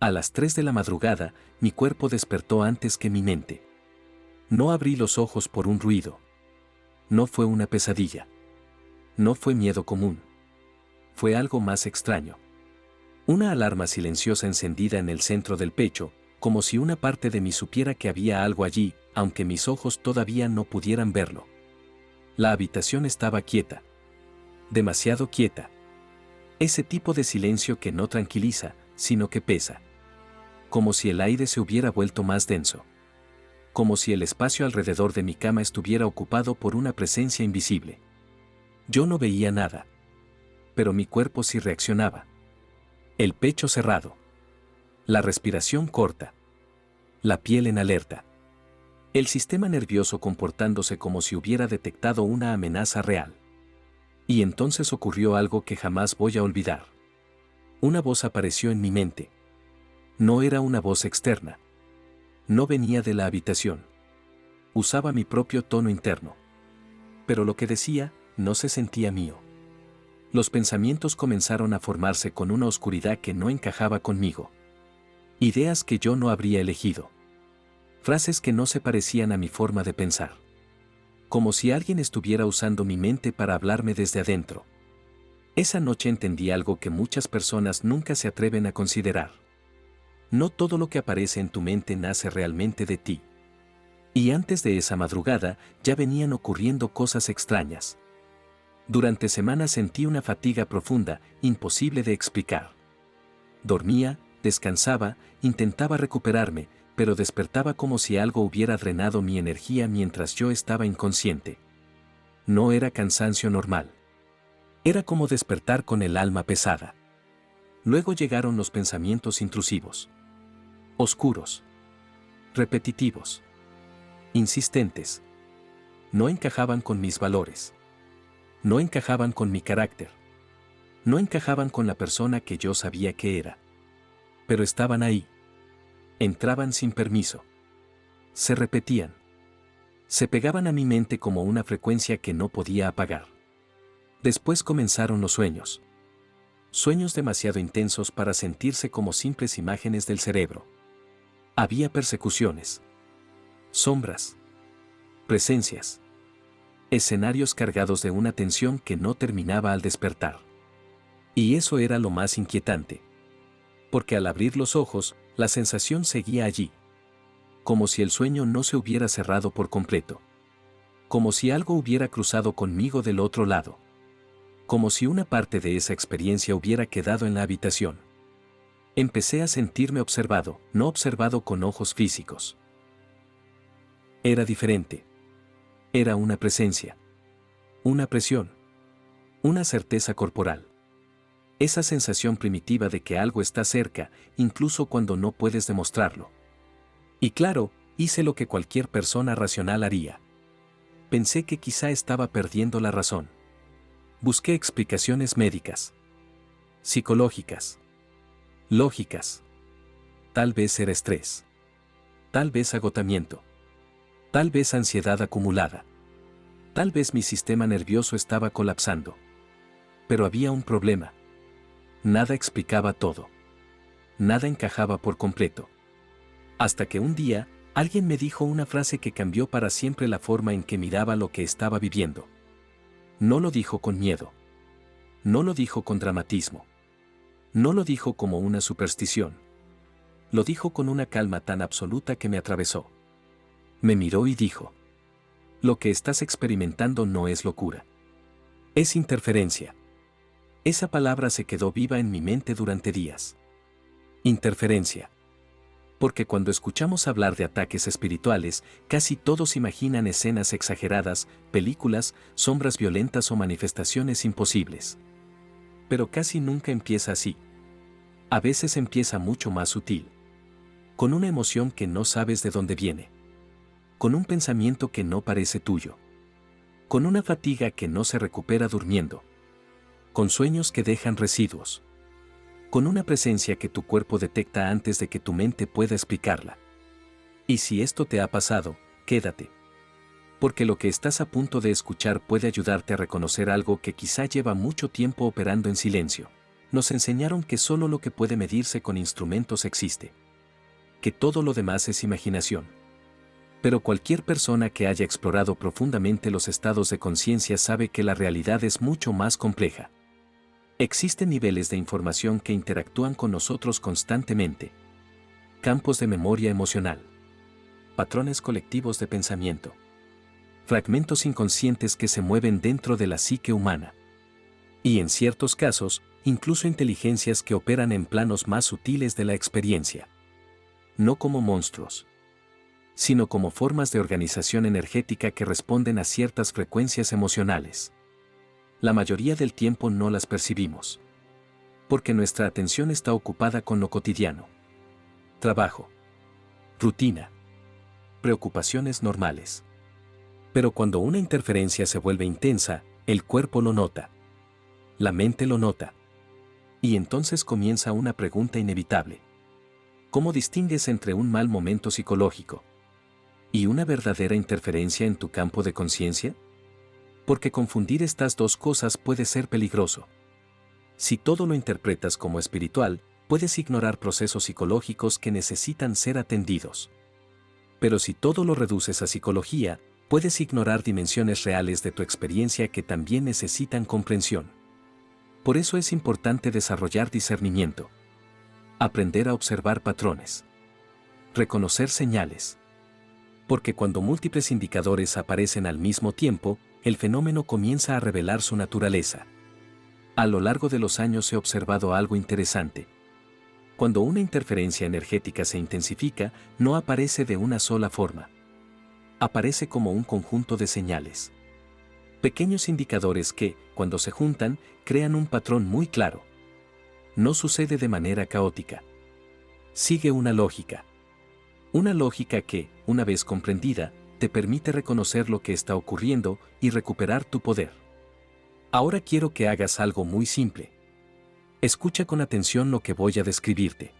A las 3 de la madrugada, mi cuerpo despertó antes que mi mente. No abrí los ojos por un ruido. No fue una pesadilla. No fue miedo común. Fue algo más extraño. Una alarma silenciosa encendida en el centro del pecho, como si una parte de mí supiera que había algo allí, aunque mis ojos todavía no pudieran verlo. La habitación estaba quieta. Demasiado quieta. Ese tipo de silencio que no tranquiliza, sino que pesa. Como si el aire se hubiera vuelto más denso. Como si el espacio alrededor de mi cama estuviera ocupado por una presencia invisible. Yo no veía nada. Pero mi cuerpo sí reaccionaba. El pecho cerrado. La respiración corta. La piel en alerta. El sistema nervioso comportándose como si hubiera detectado una amenaza real. Y entonces ocurrió algo que jamás voy a olvidar. Una voz apareció en mi mente. No era una voz externa. No venía de la habitación. Usaba mi propio tono interno. Pero lo que decía no se sentía mío. Los pensamientos comenzaron a formarse con una oscuridad que no encajaba conmigo. Ideas que yo no habría elegido. Frases que no se parecían a mi forma de pensar. Como si alguien estuviera usando mi mente para hablarme desde adentro. Esa noche entendí algo que muchas personas nunca se atreven a considerar. No todo lo que aparece en tu mente nace realmente de ti. Y antes de esa madrugada ya venían ocurriendo cosas extrañas. Durante semanas sentí una fatiga profunda, imposible de explicar. Dormía, descansaba, intentaba recuperarme, pero despertaba como si algo hubiera drenado mi energía mientras yo estaba inconsciente. No era cansancio normal. Era como despertar con el alma pesada. Luego llegaron los pensamientos intrusivos. Oscuros. Repetitivos. Insistentes. No encajaban con mis valores. No encajaban con mi carácter. No encajaban con la persona que yo sabía que era. Pero estaban ahí. Entraban sin permiso. Se repetían. Se pegaban a mi mente como una frecuencia que no podía apagar. Después comenzaron los sueños. Sueños demasiado intensos para sentirse como simples imágenes del cerebro. Había persecuciones. Sombras. Presencias. Escenarios cargados de una tensión que no terminaba al despertar. Y eso era lo más inquietante. Porque al abrir los ojos, la sensación seguía allí. Como si el sueño no se hubiera cerrado por completo. Como si algo hubiera cruzado conmigo del otro lado. Como si una parte de esa experiencia hubiera quedado en la habitación. Empecé a sentirme observado, no observado con ojos físicos. Era diferente. Era una presencia. Una presión. Una certeza corporal. Esa sensación primitiva de que algo está cerca, incluso cuando no puedes demostrarlo. Y claro, hice lo que cualquier persona racional haría. Pensé que quizá estaba perdiendo la razón. Busqué explicaciones médicas. Psicológicas. Lógicas. Tal vez era estrés. Tal vez agotamiento. Tal vez ansiedad acumulada. Tal vez mi sistema nervioso estaba colapsando. Pero había un problema. Nada explicaba todo. Nada encajaba por completo. Hasta que un día, alguien me dijo una frase que cambió para siempre la forma en que miraba lo que estaba viviendo. No lo dijo con miedo. No lo dijo con dramatismo. No lo dijo como una superstición. Lo dijo con una calma tan absoluta que me atravesó. Me miró y dijo: lo que estás experimentando no es locura. Es interferencia. Esa palabra se quedó viva en mi mente durante días. Interferencia. Porque cuando escuchamos hablar de ataques espirituales, casi todos imaginan escenas exageradas, películas, sombras violentas o manifestaciones imposibles. Pero casi nunca empieza así. A veces empieza mucho más sutil. Con una emoción que no sabes de dónde viene. Con un pensamiento que no parece tuyo. Con una fatiga que no se recupera durmiendo. Con sueños que dejan residuos. Con una presencia que tu cuerpo detecta antes de que tu mente pueda explicarla. Y si esto te ha pasado, quédate. Porque lo que estás a punto de escuchar puede ayudarte a reconocer algo que quizá lleva mucho tiempo operando en silencio. Nos enseñaron que solo lo que puede medirse con instrumentos existe. Que todo lo demás es imaginación. Pero cualquier persona que haya explorado profundamente los estados de conciencia sabe que la realidad es mucho más compleja. Existen niveles de información que interactúan con nosotros constantemente. Campos de memoria emocional. Patrones colectivos de pensamiento. Fragmentos inconscientes que se mueven dentro de la psique humana. Y en ciertos casos, incluso inteligencias que operan en planos más sutiles de la experiencia. No como monstruos, sino como formas de organización energética que responden a ciertas frecuencias emocionales. La mayoría del tiempo no las percibimos, porque nuestra atención está ocupada con lo cotidiano. Trabajo, rutina, preocupaciones normales. Pero cuando una interferencia se vuelve intensa, el cuerpo lo nota. La mente lo nota. Y entonces comienza una pregunta inevitable. ¿Cómo distingues entre un mal momento psicológico y una verdadera interferencia en tu campo de conciencia? Porque confundir estas dos cosas puede ser peligroso. Si todo lo interpretas como espiritual, puedes ignorar procesos psicológicos que necesitan ser atendidos. Pero si todo lo reduces a psicología, puedes ignorar dimensiones reales de tu experiencia que también necesitan comprensión. Por eso es importante desarrollar discernimiento. Aprender a observar patrones. Reconocer señales. Porque cuando múltiples indicadores aparecen al mismo tiempo, el fenómeno comienza a revelar su naturaleza. A lo largo de los años he observado algo interesante. Cuando una interferencia energética se intensifica, no aparece de una sola forma. Aparece como un conjunto de señales. Pequeños indicadores que, cuando se juntan, crean un patrón muy claro. No sucede de manera caótica. Sigue una lógica. Una lógica que, una vez comprendida, te permite reconocer lo que está ocurriendo y recuperar tu poder. Ahora quiero que hagas algo muy simple. Escucha con atención lo que voy a describirte.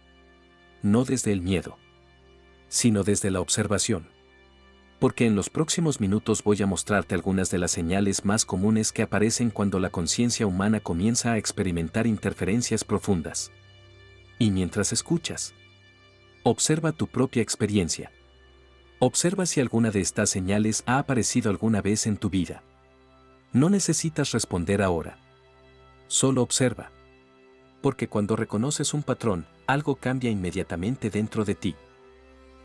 No desde el miedo, sino desde la observación. Porque en los próximos minutos voy a mostrarte algunas de las señales más comunes que aparecen cuando la conciencia humana comienza a experimentar interferencias profundas. Y mientras escuchas, observa tu propia experiencia. Observa si alguna de estas señales ha aparecido alguna vez en tu vida. No necesitas responder ahora. Solo observa. Porque cuando reconoces un patrón, algo cambia inmediatamente dentro de ti.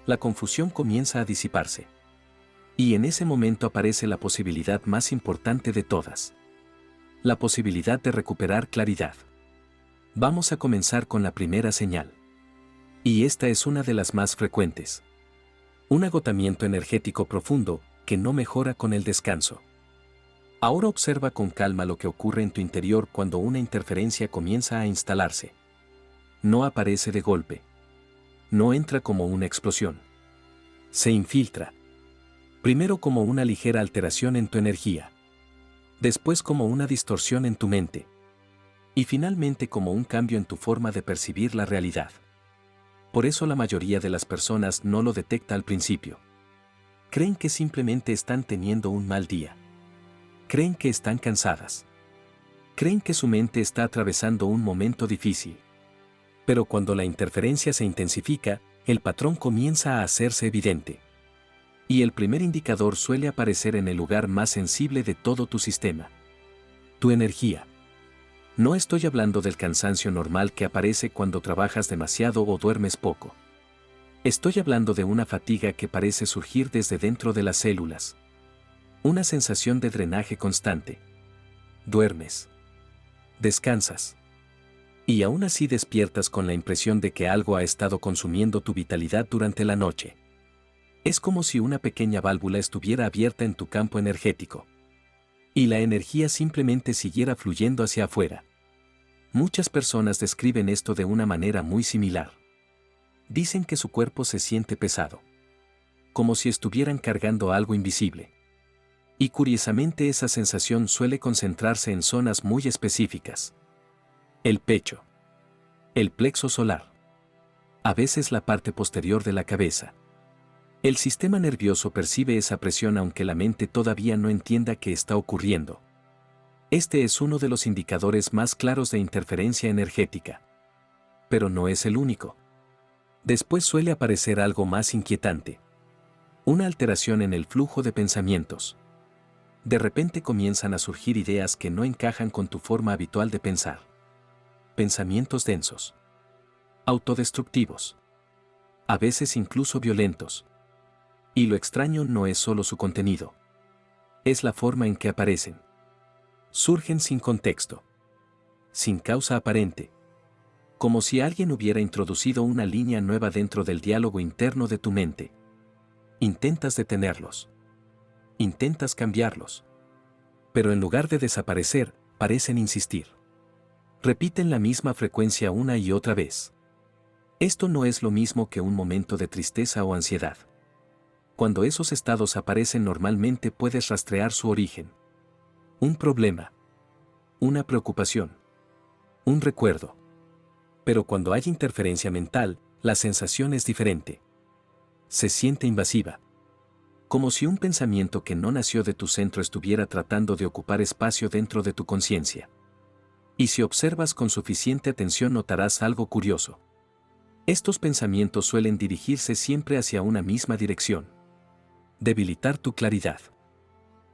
La confusión comienza a disiparse. Y en ese momento aparece la posibilidad más importante de todas. La posibilidad de recuperar claridad. Vamos a comenzar con la primera señal. Y esta es una de las más frecuentes. Un agotamiento energético profundo que no mejora con el descanso. Ahora observa con calma lo que ocurre en tu interior cuando una interferencia comienza a instalarse. No aparece de golpe. No entra como una explosión. Se infiltra. Primero como una ligera alteración en tu energía. Después como una distorsión en tu mente. Y finalmente como un cambio en tu forma de percibir la realidad. Por eso la mayoría de las personas no lo detecta al principio. Creen que simplemente están teniendo un mal día. Creen que están cansadas. Creen que su mente está atravesando un momento difícil. Pero cuando la interferencia se intensifica, el patrón comienza a hacerse evidente. Y el primer indicador suele aparecer en el lugar más sensible de todo tu sistema. Tu energía. No estoy hablando del cansancio normal que aparece cuando trabajas demasiado o duermes poco. Estoy hablando de una fatiga que parece surgir desde dentro de las células. Una sensación de drenaje constante. Duermes. Descansas. Y aún así despiertas con la impresión de que algo ha estado consumiendo tu vitalidad durante la noche. Es como si una pequeña válvula estuviera abierta en tu campo energético. Y la energía simplemente siguiera fluyendo hacia afuera. Muchas personas describen esto de una manera muy similar. Dicen que su cuerpo se siente pesado. Como si estuvieran cargando algo invisible. Y curiosamente esa sensación suele concentrarse en zonas muy específicas. El pecho. El plexo solar. A veces la parte posterior de la cabeza. El sistema nervioso percibe esa presión aunque la mente todavía no entienda qué está ocurriendo. Este es uno de los indicadores más claros de interferencia energética. Pero no es el único. Después suele aparecer algo más inquietante. Una alteración en el flujo de pensamientos. De repente comienzan a surgir ideas que no encajan con tu forma habitual de pensar. Pensamientos densos. Autodestructivos. A veces incluso violentos. Y lo extraño no es solo su contenido. Es la forma en que aparecen. Surgen sin contexto. Sin causa aparente. Como si alguien hubiera introducido una línea nueva dentro del diálogo interno de tu mente. Intentas detenerlos. Intentas cambiarlos. Pero en lugar de desaparecer, parecen insistir. Repiten la misma frecuencia una y otra vez. Esto no es lo mismo que un momento de tristeza o ansiedad. Cuando esos estados aparecen normalmente puedes rastrear su origen. Un problema. Una preocupación. Un recuerdo. Pero cuando hay interferencia mental, la sensación es diferente. Se siente invasiva. Como si un pensamiento que no nació de tu centro estuviera tratando de ocupar espacio dentro de tu conciencia. Y si observas con suficiente atención notarás algo curioso. Estos pensamientos suelen dirigirse siempre hacia una misma dirección. Debilitar tu claridad.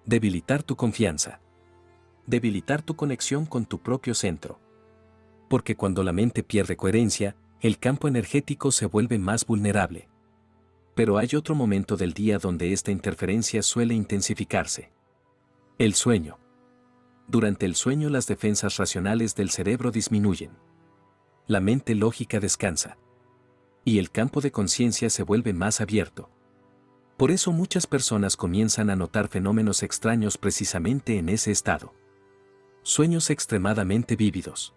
Debilitar tu confianza. Debilitar tu conexión con tu propio centro. Porque cuando la mente pierde coherencia, el campo energético se vuelve más vulnerable. Pero hay otro momento del día donde esta interferencia suele intensificarse. El sueño. Durante el sueño las defensas racionales del cerebro disminuyen. La mente lógica descansa. Y el campo de conciencia se vuelve más abierto. Por eso muchas personas comienzan a notar fenómenos extraños precisamente en ese estado. Sueños extremadamente vívidos.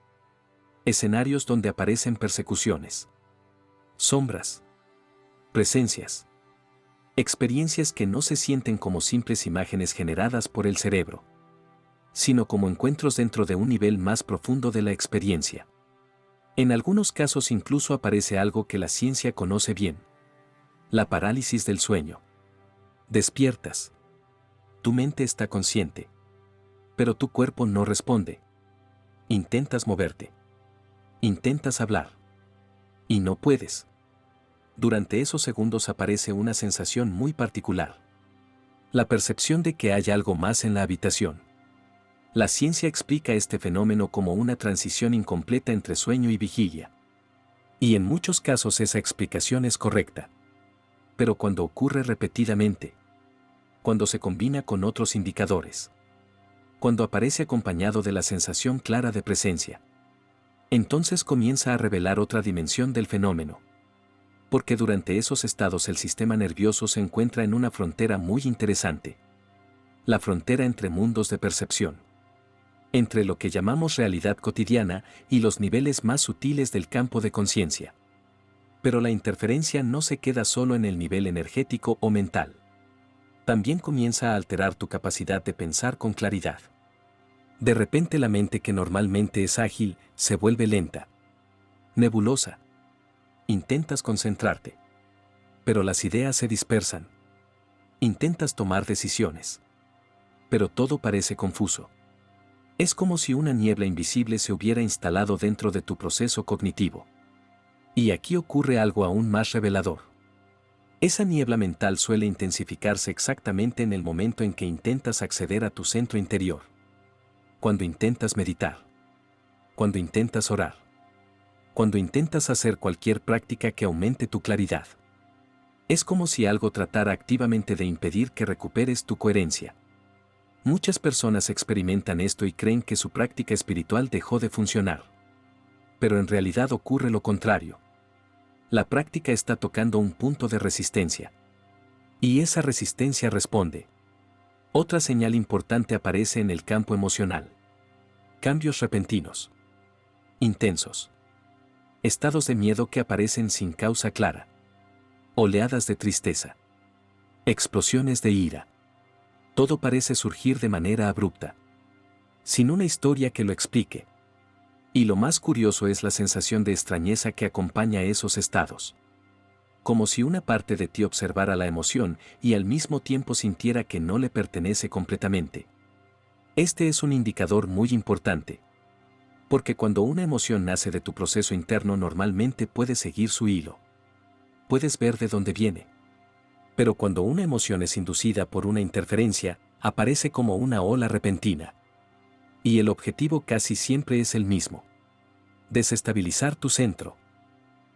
Escenarios donde aparecen persecuciones. Sombras. Presencias. Experiencias que no se sienten como simples imágenes generadas por el cerebro, sino como encuentros dentro de un nivel más profundo de la experiencia. En algunos casos incluso aparece algo que la ciencia conoce bien. La parálisis del sueño. Despiertas. Tu mente está consciente. Pero tu cuerpo no responde. Intentas moverte. Intentas hablar. Y no puedes. Durante esos segundos aparece una sensación muy particular. La percepción de que hay algo más en la habitación. La ciencia explica este fenómeno como una transición incompleta entre sueño y vigilia. Y en muchos casos esa explicación es correcta. Pero cuando ocurre repetidamente, cuando se combina con otros indicadores, cuando aparece acompañado de la sensación clara de presencia, entonces comienza a revelar otra dimensión del fenómeno. Porque durante esos estados el sistema nervioso se encuentra en una frontera muy interesante. La frontera entre mundos de percepción. Entre lo que llamamos realidad cotidiana y los niveles más sutiles del campo de conciencia. Pero la interferencia no se queda solo en el nivel energético o mental. También comienza a alterar tu capacidad de pensar con claridad. De repente la mente que normalmente es ágil, se vuelve lenta. Nebulosa. Intentas concentrarte. Pero las ideas se dispersan. Intentas tomar decisiones. Pero todo parece confuso. Es como si una niebla invisible se hubiera instalado dentro de tu proceso cognitivo. Y aquí ocurre algo aún más revelador. Esa niebla mental suele intensificarse exactamente en el momento en que intentas acceder a tu centro interior. Cuando intentas meditar. Cuando intentas orar. Cuando intentas hacer cualquier práctica que aumente tu claridad. Es como si algo tratara activamente de impedir que recuperes tu coherencia. Muchas personas experimentan esto y creen que su práctica espiritual dejó de funcionar. Pero en realidad ocurre lo contrario. La práctica está tocando un punto de resistencia. Y esa resistencia responde. Otra señal importante aparece en el campo emocional. Cambios repentinos. Intensos. Estados de miedo que aparecen sin causa clara. Oleadas de tristeza. Explosiones de ira. Todo parece surgir de manera abrupta. Sin una historia que lo explique. Y lo más curioso es la sensación de extrañeza que acompaña esos estados. Como si una parte de ti observara la emoción y al mismo tiempo sintiera que no le pertenece completamente. Este es un indicador muy importante. Porque cuando una emoción nace de tu proceso interno normalmente puedes seguir su hilo. Puedes ver de dónde viene. Pero cuando una emoción es inducida por una interferencia, aparece como una ola repentina. Y el objetivo casi siempre es el mismo. Desestabilizar tu centro.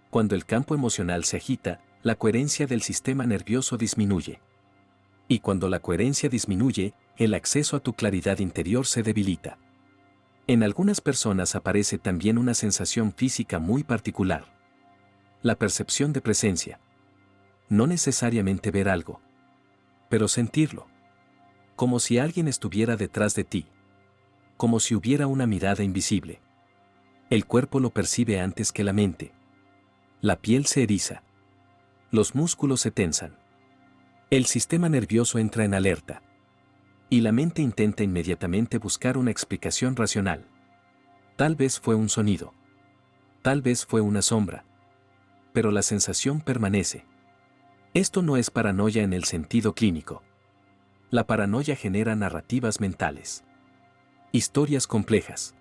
Cuando el campo emocional se agita, la coherencia del sistema nervioso disminuye. Y cuando la coherencia disminuye, el acceso a tu claridad interior se debilita. En algunas personas aparece también una sensación física muy particular. La percepción de presencia. No necesariamente ver algo, pero sentirlo. Como si alguien estuviera detrás de ti. Como si hubiera una mirada invisible. El cuerpo lo percibe antes que la mente. La piel se eriza. Los músculos se tensan. El sistema nervioso entra en alerta. Y la mente intenta inmediatamente buscar una explicación racional. Tal vez fue un sonido. Tal vez fue una sombra. Pero la sensación permanece. Esto no es paranoia en el sentido clínico. La paranoia genera narrativas mentales. Historias complejas.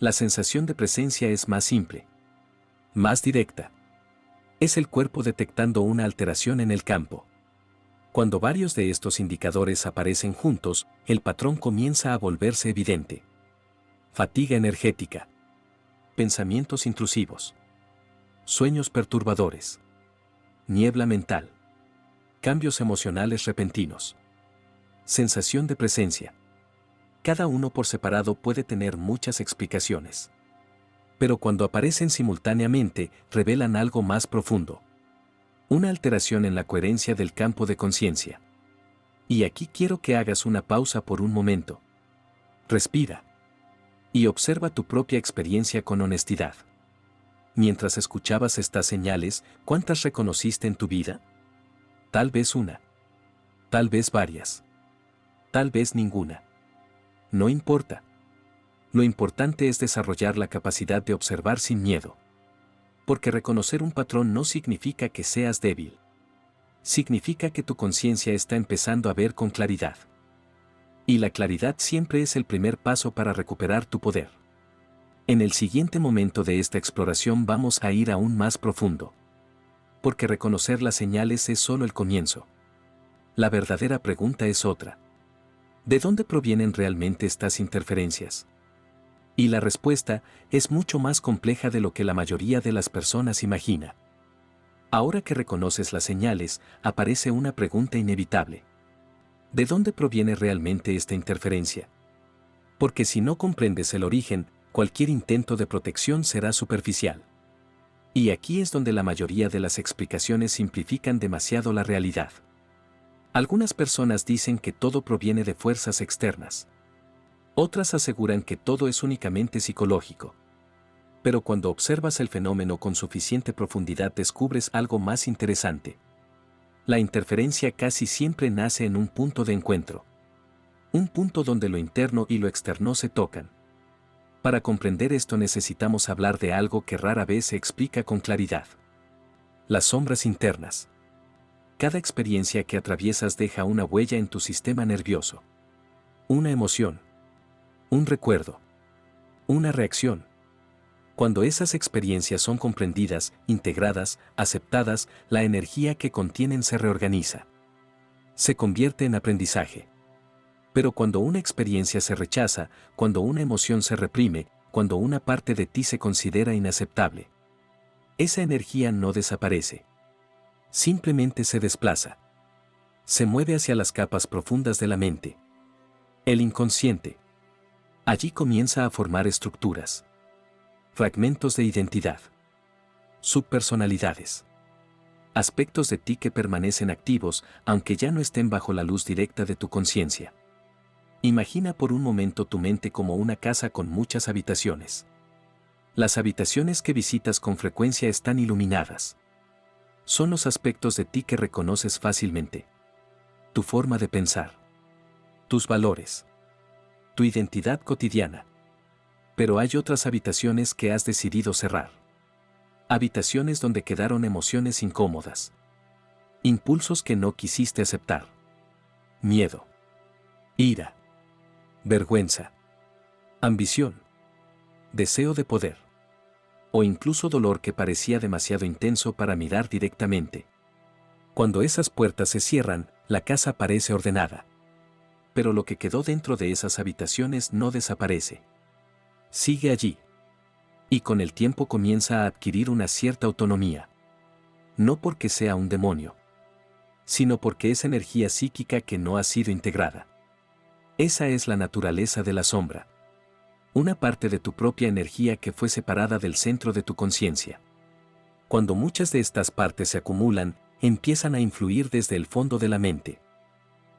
La sensación de presencia es más simple. Más directa. Es el cuerpo detectando una alteración en el campo. Cuando varios de estos indicadores aparecen juntos, el patrón comienza a volverse evidente. Fatiga energética. Pensamientos intrusivos. Sueños perturbadores. Niebla mental. Cambios emocionales repentinos. Sensación de presencia. Cada uno por separado puede tener muchas explicaciones. Pero cuando aparecen simultáneamente, revelan algo más profundo. Una alteración en la coherencia del campo de conciencia. Y aquí quiero que hagas una pausa por un momento. Respira. Y observa tu propia experiencia con honestidad. Mientras escuchabas estas señales, ¿cuántas reconociste en tu vida? Tal vez una. Tal vez varias. Tal vez ninguna. No importa. Lo importante es desarrollar la capacidad de observar sin miedo. Porque reconocer un patrón no significa que seas débil. Significa que tu conciencia está empezando a ver con claridad. Y la claridad siempre es el primer paso para recuperar tu poder. En el siguiente momento de esta exploración vamos a ir aún más profundo. Porque reconocer las señales es solo el comienzo. La verdadera pregunta es otra. ¿De dónde provienen realmente estas interferencias? Y la respuesta es mucho más compleja de lo que la mayoría de las personas imagina. Ahora que reconoces las señales, aparece una pregunta inevitable. ¿De dónde proviene realmente esta interferencia? Porque si no comprendes el origen, cualquier intento de protección será superficial. Y aquí es donde la mayoría de las explicaciones simplifican demasiado la realidad. Algunas personas dicen que todo proviene de fuerzas externas. Otras aseguran que todo es únicamente psicológico. Pero cuando observas el fenómeno con suficiente profundidad descubres algo más interesante. La interferencia casi siempre nace en un punto de encuentro. Un punto donde lo interno y lo externo se tocan. Para comprender esto necesitamos hablar de algo que rara vez se explica con claridad. Las sombras internas. Cada experiencia que atraviesas deja una huella en tu sistema nervioso. Una emoción. Un recuerdo. Una reacción. Cuando esas experiencias son comprendidas, integradas, aceptadas, la energía que contienen se reorganiza. Se convierte en aprendizaje. Pero cuando una experiencia se rechaza, cuando una emoción se reprime, cuando una parte de ti se considera inaceptable, esa energía no desaparece. Simplemente se desplaza. Se mueve hacia las capas profundas de la mente. El inconsciente. Allí comienza a formar estructuras. Fragmentos de identidad. Subpersonalidades. Aspectos de ti que permanecen activos, aunque ya no estén bajo la luz directa de tu conciencia. Imagina por un momento tu mente como una casa con muchas habitaciones. Las habitaciones que visitas con frecuencia están iluminadas. Son los aspectos de ti que reconoces fácilmente. Tu forma de pensar. Tus valores. Tu identidad cotidiana. Pero hay otras habitaciones que has decidido cerrar. Habitaciones donde quedaron emociones incómodas. Impulsos que no quisiste aceptar. Miedo. Ira. vergüenza, ambición, deseo de poder, o incluso dolor que parecía demasiado intenso para mirar directamente. Cuando esas puertas se cierran, la casa parece ordenada. Pero lo que quedó dentro de esas habitaciones no desaparece. Sigue allí. Y con el tiempo comienza a adquirir una cierta autonomía. No porque sea un demonio, sino porque es energía psíquica que no ha sido integrada. Esa es la naturaleza de la sombra. Una parte de tu propia energía que fue separada del centro de tu conciencia. Cuando muchas de estas partes se acumulan, empiezan a influir desde el fondo de la mente.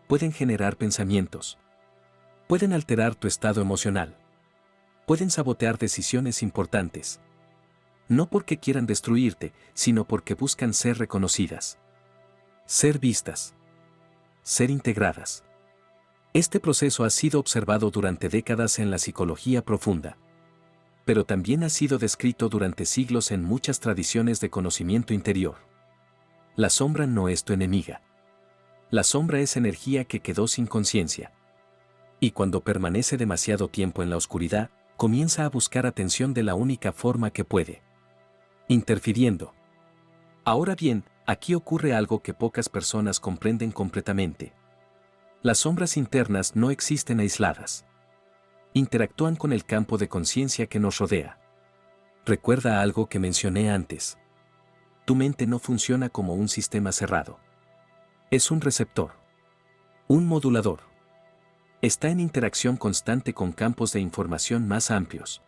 Pueden generar pensamientos. Pueden alterar tu estado emocional. Pueden sabotear decisiones importantes. No porque quieran destruirte, sino porque buscan ser reconocidas. Ser vistas. Ser integradas. Este proceso ha sido observado durante décadas en la psicología profunda. Pero también ha sido descrito durante siglos en muchas tradiciones de conocimiento interior. La sombra no es tu enemiga. La sombra es energía que quedó sin conciencia. Y cuando permanece demasiado tiempo en la oscuridad, comienza a buscar atención de la única forma que puede. Interfiriendo. Ahora bien, aquí ocurre algo que pocas personas comprenden completamente. Las sombras internas no existen aisladas. Interactúan con el campo de conciencia que nos rodea. Recuerda algo que mencioné antes. Tu mente no funciona como un sistema cerrado. Es un receptor. Un modulador. Está en interacción constante con campos de información más amplios.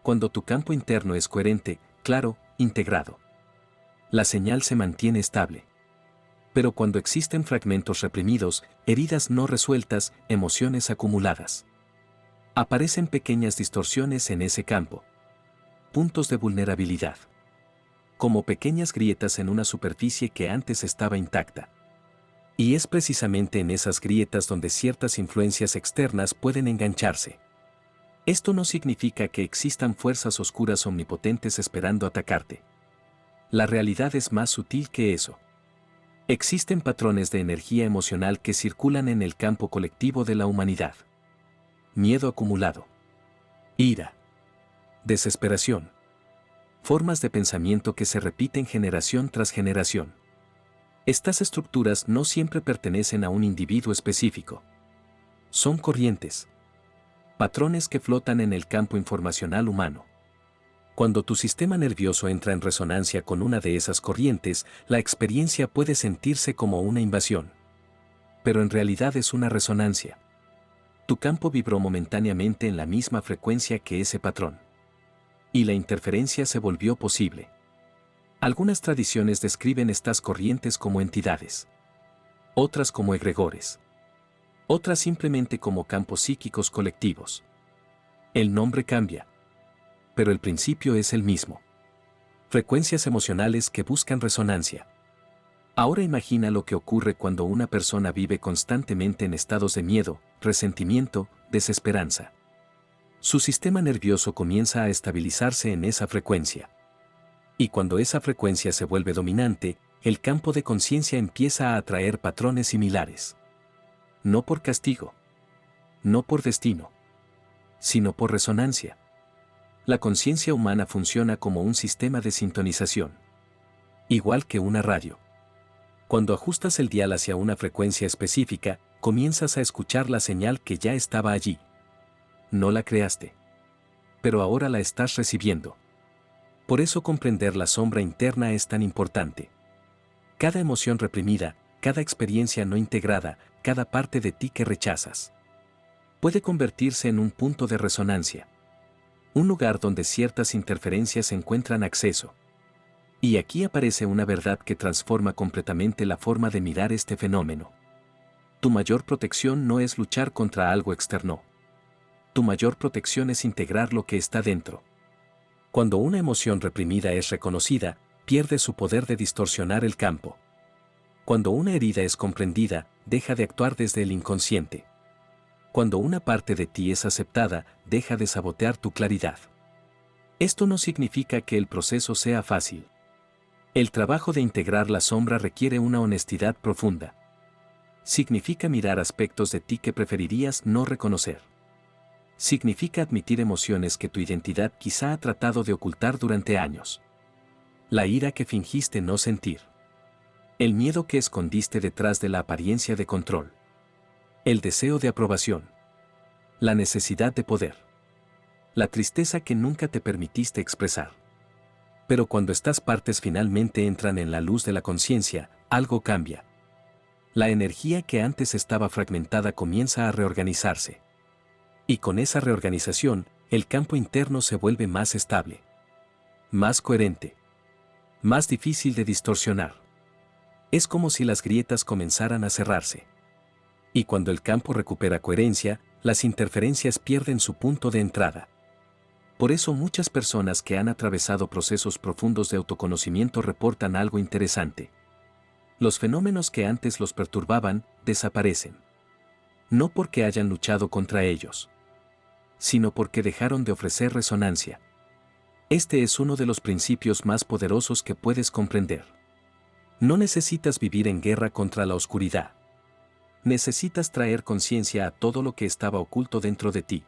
Cuando tu campo interno es coherente, claro, integrado, la señal se mantiene estable. Pero cuando existen fragmentos reprimidos, heridas no resueltas, emociones acumuladas, aparecen pequeñas distorsiones en ese campo. Puntos de vulnerabilidad. Como pequeñas grietas en una superficie que antes estaba intacta. Y es precisamente en esas grietas donde ciertas influencias externas pueden engancharse. Esto no significa que existan fuerzas oscuras omnipotentes esperando atacarte. La realidad es más sutil que eso. Existen patrones de energía emocional que circulan en el campo colectivo de la humanidad. Miedo acumulado. Ira. Desesperación. Formas de pensamiento que se repiten generación tras generación. Estas estructuras no siempre pertenecen a un individuo específico. Son corrientes. Patrones que flotan en el campo informacional humano. Cuando tu sistema nervioso entra en resonancia con una de esas corrientes, la experiencia puede sentirse como una invasión. Pero en realidad es una resonancia. Tu campo vibró momentáneamente en la misma frecuencia que ese patrón. Y la interferencia se volvió posible. Algunas tradiciones describen estas corrientes como entidades. Otras como egregores. Otras simplemente como campos psíquicos colectivos. El nombre cambia. Pero el principio es el mismo. Frecuencias emocionales que buscan resonancia. Ahora imagina lo que ocurre cuando una persona vive constantemente en estados de miedo, resentimiento, desesperanza. Su sistema nervioso comienza a estabilizarse en esa frecuencia. Y cuando esa frecuencia se vuelve dominante, el campo de conciencia empieza a atraer patrones similares. No por castigo. No por destino. Sino por resonancia. La conciencia humana funciona como un sistema de sintonización. Igual que una radio. Cuando ajustas el dial hacia una frecuencia específica, comienzas a escuchar la señal que ya estaba allí. No la creaste. Pero ahora la estás recibiendo. Por eso comprender la sombra interna es tan importante. Cada emoción reprimida, cada experiencia no integrada, cada parte de ti que rechazas, puede convertirse en un punto de resonancia. Un lugar donde ciertas interferencias encuentran acceso. Y aquí aparece una verdad que transforma completamente la forma de mirar este fenómeno. Tu mayor protección no es luchar contra algo externo. Tu mayor protección es integrar lo que está dentro. Cuando una emoción reprimida es reconocida, pierde su poder de distorsionar el campo. Cuando una herida es comprendida, deja de actuar desde el inconsciente. Cuando una parte de ti es aceptada, deja de sabotear tu claridad. Esto no significa que el proceso sea fácil. El trabajo de integrar la sombra requiere una honestidad profunda. Significa mirar aspectos de ti que preferirías no reconocer. Significa admitir emociones que tu identidad quizá ha tratado de ocultar durante años. La ira que fingiste no sentir. El miedo que escondiste detrás de la apariencia de control. El deseo de aprobación. La necesidad de poder. La tristeza que nunca te permitiste expresar. Pero cuando estas partes finalmente entran en la luz de la conciencia, algo cambia. La energía que antes estaba fragmentada comienza a reorganizarse. Y con esa reorganización, el campo interno se vuelve más estable, más coherente, más difícil de distorsionar. Es como si las grietas comenzaran a cerrarse. Y cuando el campo recupera coherencia, las interferencias pierden su punto de entrada. Por eso muchas personas que han atravesado procesos profundos de autoconocimiento reportan algo interesante. Los fenómenos que antes los perturbaban, desaparecen. No porque hayan luchado contra ellos, sino porque dejaron de ofrecer resonancia. Este es uno de los principios más poderosos que puedes comprender. No necesitas vivir en guerra contra la oscuridad. Necesitas traer conciencia a todo lo que estaba oculto dentro de ti.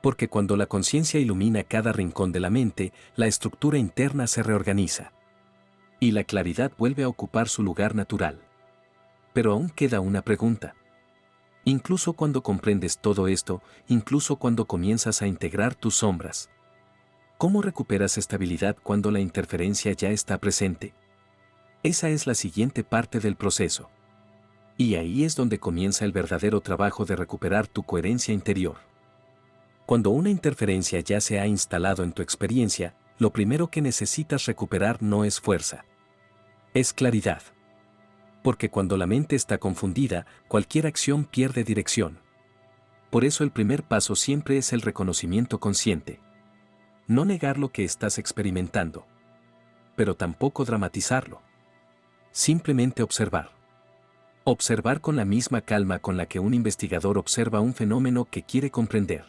Porque cuando la conciencia ilumina cada rincón de la mente, la estructura interna se reorganiza. Y la claridad vuelve a ocupar su lugar natural. Pero aún queda una pregunta. Incluso cuando comprendes todo esto, incluso cuando comienzas a integrar tus sombras, ¿cómo recuperas estabilidad cuando la interferencia ya está presente? Esa es la siguiente parte del proceso. Y ahí es donde comienza el verdadero trabajo de recuperar tu coherencia interior. Cuando una interferencia ya se ha instalado en tu experiencia, lo primero que necesitas recuperar no es fuerza. Es claridad. Porque cuando la mente está confundida, cualquier acción pierde dirección. Por eso el primer paso siempre es el reconocimiento consciente. No negar lo que estás experimentando. Pero tampoco dramatizarlo. Simplemente observar. Observar con la misma calma con la que un investigador observa un fenómeno que quiere comprender.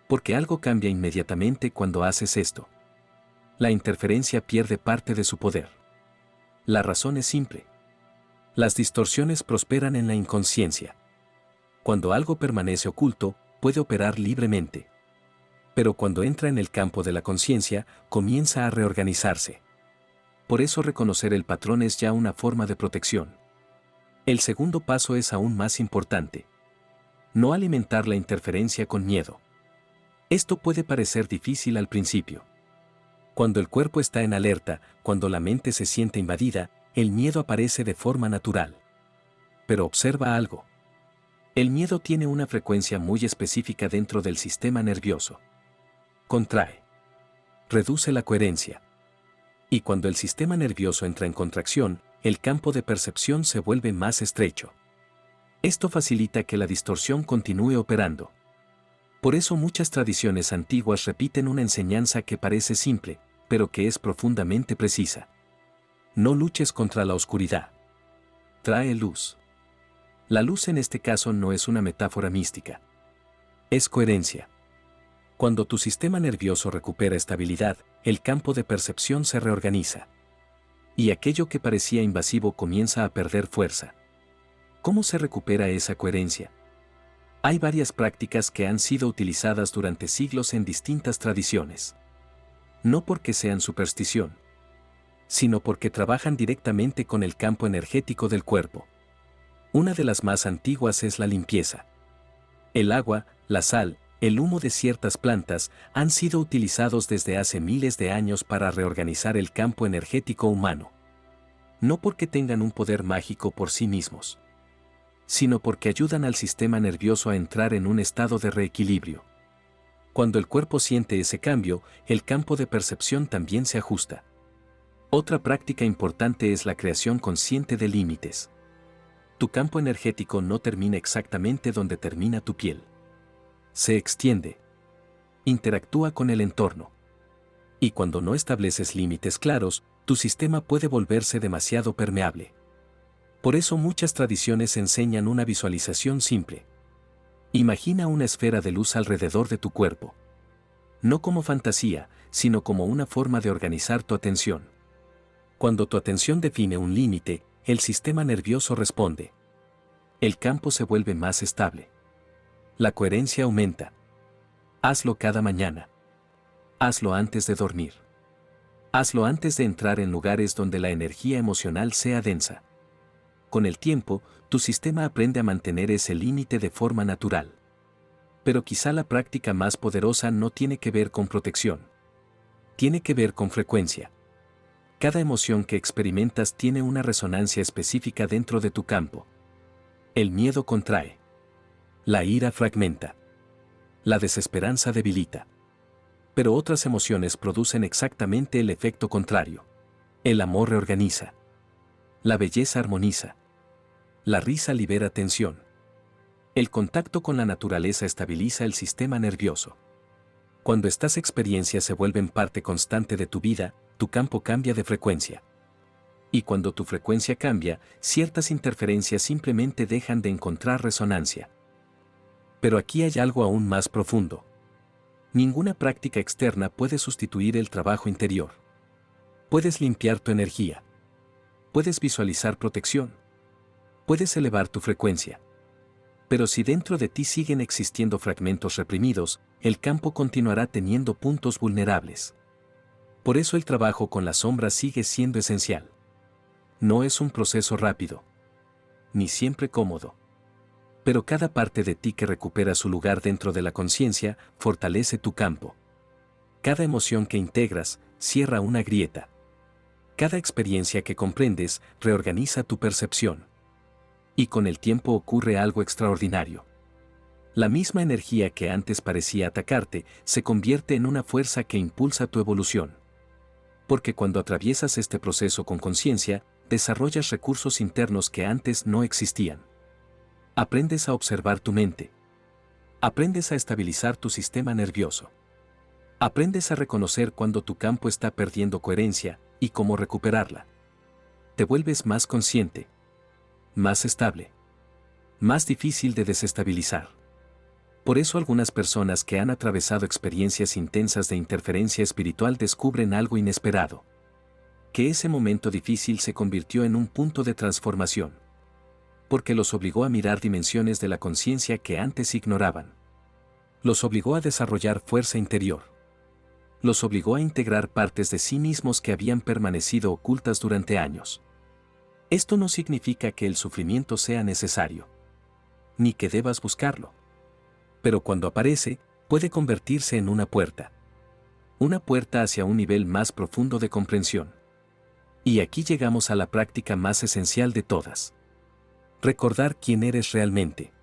Porque algo cambia inmediatamente cuando haces esto. La interferencia pierde parte de su poder. La razón es simple. Las distorsiones prosperan en la inconsciencia. Cuando algo permanece oculto, puede operar libremente. Pero cuando entra en el campo de la conciencia, comienza a reorganizarse. Por eso reconocer el patrón es ya una forma de protección. El segundo paso es aún más importante. No alimentar la interferencia con miedo. Esto puede parecer difícil al principio. Cuando el cuerpo está en alerta, cuando la mente se siente invadida, el miedo aparece de forma natural. Pero observa algo. El miedo tiene una frecuencia muy específica dentro del sistema nervioso. Contrae. Reduce la coherencia. Y cuando el sistema nervioso entra en contracción, el campo de percepción se vuelve más estrecho. Esto facilita que la distorsión continúe operando. Por eso muchas tradiciones antiguas repiten una enseñanza que parece simple, pero que es profundamente precisa. No luches contra la oscuridad. Trae luz. La luz en este caso no es una metáfora mística. Es coherencia. Cuando tu sistema nervioso recupera estabilidad, el campo de percepción se reorganiza. Y aquello que parecía invasivo comienza a perder fuerza. ¿Cómo se recupera esa coherencia? Hay varias prácticas que han sido utilizadas durante siglos en distintas tradiciones. No porque sean superstición, sino porque trabajan directamente con el campo energético del cuerpo. Una de las más antiguas es la limpieza. El agua, la sal, el humo de ciertas plantas han sido utilizados desde hace miles de años para reorganizar el campo energético humano. No porque tengan un poder mágico por sí mismos, sino porque ayudan al sistema nervioso a entrar en un estado de reequilibrio. Cuando el cuerpo siente ese cambio, el campo de percepción también se ajusta. Otra práctica importante es la creación consciente de límites. Tu campo energético no termina exactamente donde termina tu piel. Se extiende. Interactúa con el entorno. Y cuando no estableces límites claros, tu sistema puede volverse demasiado permeable. Por eso muchas tradiciones enseñan una visualización simple. Imagina una esfera de luz alrededor de tu cuerpo. No como fantasía, sino como una forma de organizar tu atención. Cuando tu atención define un límite, el sistema nervioso responde. El campo se vuelve más estable. La coherencia aumenta. Hazlo cada mañana. Hazlo antes de dormir. Hazlo antes de entrar en lugares donde la energía emocional sea densa. Con el tiempo, tu sistema aprende a mantener ese límite de forma natural. Pero quizá la práctica más poderosa no tiene que ver con protección. Tiene que ver con frecuencia. Cada emoción que experimentas tiene una resonancia específica dentro de tu campo. El miedo contrae. La ira fragmenta. La desesperanza debilita. Pero otras emociones producen exactamente el efecto contrario. El amor reorganiza. La belleza armoniza. La risa libera tensión. El contacto con la naturaleza estabiliza el sistema nervioso. Cuando estas experiencias se vuelven parte constante de tu vida, tu campo cambia de frecuencia. Y cuando tu frecuencia cambia, ciertas interferencias simplemente dejan de encontrar resonancia. Pero aquí hay algo aún más profundo. Ninguna práctica externa puede sustituir el trabajo interior. Puedes limpiar tu energía. Puedes visualizar protección. Puedes elevar tu frecuencia. Pero si dentro de ti siguen existiendo fragmentos reprimidos, el campo continuará teniendo puntos vulnerables. Por eso el trabajo con las sombras sigue siendo esencial. No es un proceso rápido, ni siempre cómodo. Pero cada parte de ti que recupera su lugar dentro de la conciencia fortalece tu campo. Cada emoción que integras cierra una grieta. Cada experiencia que comprendes reorganiza tu percepción. Y con el tiempo ocurre algo extraordinario. La misma energía que antes parecía atacarte se convierte en una fuerza que impulsa tu evolución. Porque cuando atraviesas este proceso con conciencia, desarrollas recursos internos que antes no existían. Aprendes a observar tu mente. Aprendes a estabilizar tu sistema nervioso. Aprendes a reconocer cuando tu campo está perdiendo coherencia y cómo recuperarla. Te vuelves más consciente, más estable, más difícil de desestabilizar. Por eso algunas personas que han atravesado experiencias intensas de interferencia espiritual descubren algo inesperado. Que ese momento difícil se convirtió en un punto de transformación. Porque los obligó a mirar dimensiones de la conciencia que antes ignoraban. Los obligó a desarrollar fuerza interior. Los obligó a integrar partes de sí mismos que habían permanecido ocultas durante años. Esto no significa que el sufrimiento sea necesario, ni que debas buscarlo. Pero cuando aparece, puede convertirse en una puerta. Una puerta hacia un nivel más profundo de comprensión. Y aquí llegamos a la práctica más esencial de todas. Recordar quién eres realmente.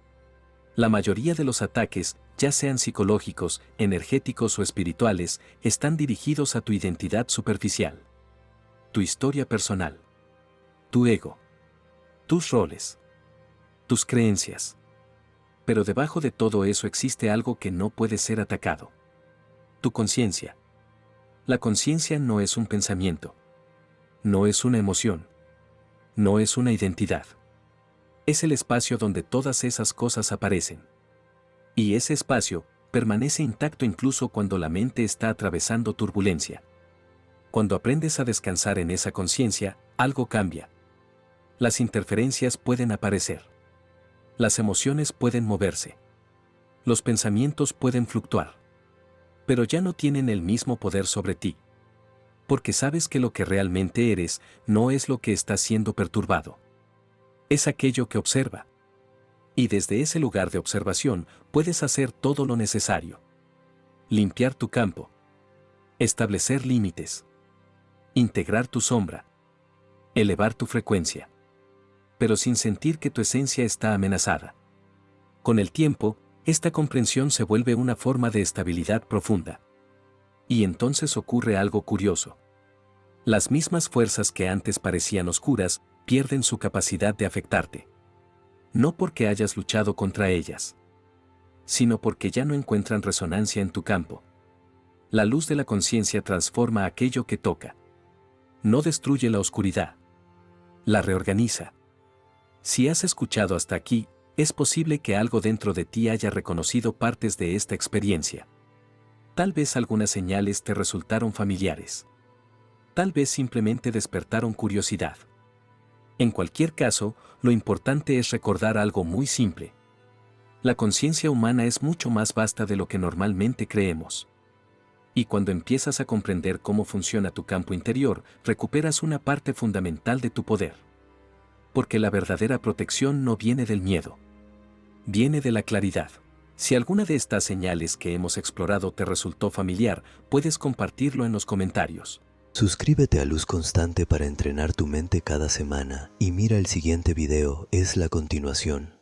La mayoría de los ataques, ya sean psicológicos, energéticos o espirituales, están dirigidos a tu identidad superficial. Tu historia personal. Tu ego. Tus roles. Tus creencias. Pero debajo de todo eso existe algo que no puede ser atacado. Tu conciencia. La conciencia no es un pensamiento. No es una emoción. No es una identidad. Es el espacio donde todas esas cosas aparecen. Y ese espacio permanece intacto incluso cuando la mente está atravesando turbulencia. Cuando aprendes a descansar en esa conciencia, algo cambia. Las interferencias pueden aparecer. Las emociones pueden moverse. Los pensamientos pueden fluctuar. Pero ya no tienen el mismo poder sobre ti. Porque sabes que lo que realmente eres no es lo que está siendo perturbado. Es aquello que observa. Y desde ese lugar de observación puedes hacer todo lo necesario. Limpiar tu campo. Establecer límites. Integrar tu sombra. Elevar tu frecuencia. Pero sin sentir que tu esencia está amenazada. Con el tiempo, esta comprensión se vuelve una forma de estabilidad profunda. Y entonces ocurre algo curioso. Las mismas fuerzas que antes parecían oscuras, pierden su capacidad de afectarte. No porque hayas luchado contra ellas, sino porque ya no encuentran resonancia en tu campo. La luz de la conciencia transforma aquello que toca. No destruye la oscuridad. La reorganiza. Si has escuchado hasta aquí, es posible que algo dentro de ti haya reconocido partes de esta experiencia. Tal vez algunas señales te resultaron familiares. Tal vez simplemente despertaron curiosidad. En cualquier caso, lo importante es recordar algo muy simple. La conciencia humana es mucho más vasta de lo que normalmente creemos. Y cuando empiezas a comprender cómo funciona tu campo interior, recuperas una parte fundamental de tu poder. Porque la verdadera protección no viene del miedo. Viene de la claridad. Si alguna de estas señales que hemos explorado te resultó familiar, puedes compartirlo en los comentarios. Suscríbete a Luz Constante para entrenar tu mente cada semana y mira el siguiente video, es la continuación.